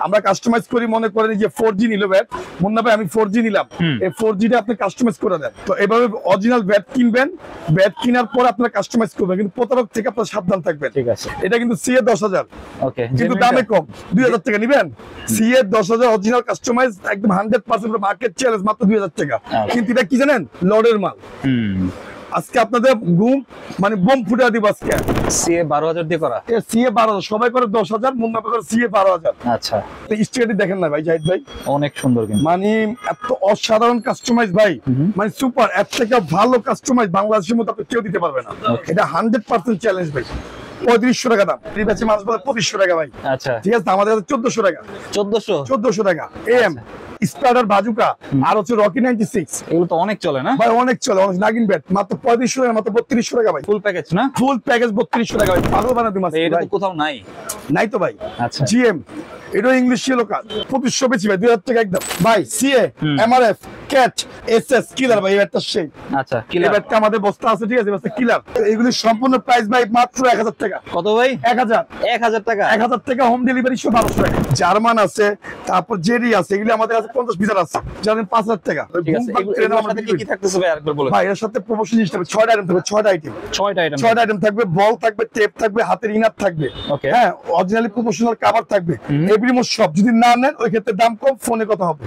আমরা কাস্টমাইজ করি, মনে করেন যে 4G নিল ব্যাট, মুন্না ভাই আমি 4G নিলাম, এই 4G টা আপনি কাস্টমাইজ করে দেন। তো এভাবে অরিজিনাল ব্যাট কিনবেন, ব্যাট কেনার পর আপনারা কাস্টমাইজ করবেন, কিন্তু প্রতারক থেকে আপনারা সাবধান থাকবেন। ঠিক আছে, এটা কিন্তু সিএ 10,000, ওকে, কিন্তু দামে কম, 2,000 টাকা নিবেন। সিএ 10,000 অরিজিনাল কাস্টমাইজ একদম 100% মার্কেট চ্যালেঞ্জ, মাত্র 2,000 টাকা। কিন্তু এটা কি জানেন, লর্ডের মাল। আজকে আপনাদের ঘুম মানে বোম ফুটা দিব আজকে। সিএ 12,000 দিয়ে করা, সিএ 12,000, সবাই করে 10,000, মুন্না ভাই করে সিএ 12,000। আচ্ছা, স্টিকারটি দেখেন না ভাই জাহিদ ভাই, অনেক সুন্দর কিন্তু, মানে এত অসাধারণ কাস্টমাইজ ভাই, মানে সুপার। এর থেকে ভালো কাস্টমাইজ বাংলাদেশের মধ্যে আপনি কেউ দিতে পারবে না। এটা 100% চ্যালেঞ্জ ভাই। 3500 টাকা দাম, এই ব্যাচে মাছ বলে 2500 টাকা ভাই। আচ্ছা, ঠিক আছে, আমাদের কাছে 1400 টাকা, 1400 টাকা। এম স্পাইডার বাজুকা আর হচ্ছে রকি 96, এগুলো তো অনেক চলে না ভাই, অনেক চলে, অনেক নাগিন ব্যাট, মাত্র 3500 টাকা, মাত্র 3200 টাকা ভাই। ফুল প্যাকেজ না? ফুল প্যাকেজ 3200 টাকা ভাই, পাগল বানাতে মাছ এটা তো কোথাও নাই, নাই তো ভাই। আচ্ছা, জিএম এটা ইংলিশ ইয়েলো কার্ড 2500 বেশি ভাই, 2000 টাকা একদম ভাই। সিএ এমআরএফ ক্যাট এসএস কিলার ভাই, এটা সেই। আচ্ছা, কিলার ব্যাটটা আমাদের বস্তা আছে, ঠিক আছে, বস্তা কিলার। এগুলি সম্পূর্ণ প্রাইস ভাই মাত্র 1000 টাকা। কত ভাই? 1000 টাকা, 1000 টাকা হোম ডেলিভারি, 1200 টাকা। জার্মান আছে, তারপর জেরি আছে, এগুলি আমাদের কাছে 50 পিস আছে, জানেন 5000 টাকা। ঠিক আছে, এগুলোর সাথে কি কি থাকতেছে ভাই আরেকবার বলুন। ভাই এর সাথে প্রমোশন জিনিস থাকবে, 6টা আইটেম থাকবে, 6টা আইটেম থাকবে, বল থাকবে, টেপ থাকবে, হাতের ইনার থাকবে, ওকে, হ্যাঁ, অরিজিনালি প্রমোশনাল কভার থাকবে, এভরি মোস্ট সব। যদি না নেন ওই ক্ষেত্রে দাম কম, ফোনে কথা হবে।